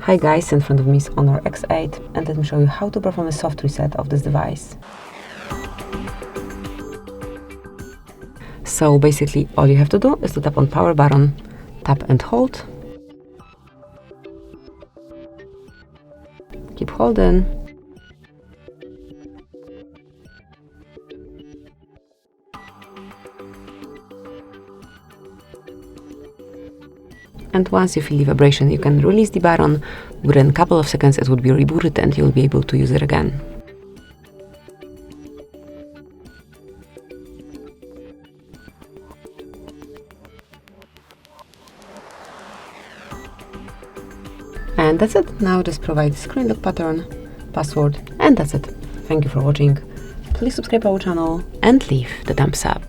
Hi guys, in front of me is Honor X8 and let me show you how to perform a soft reset of this device. So basically all you have to do is to tap on power button, tap and hold, keep holding, and once you feel the vibration you can release the button. Within a couple of seconds it would be rebooted and you'll be able to use it again. And that's it. Now just provide the screen lock pattern, password, and that's it. Thank you for watching. Please subscribe our channel and leave the thumbs up.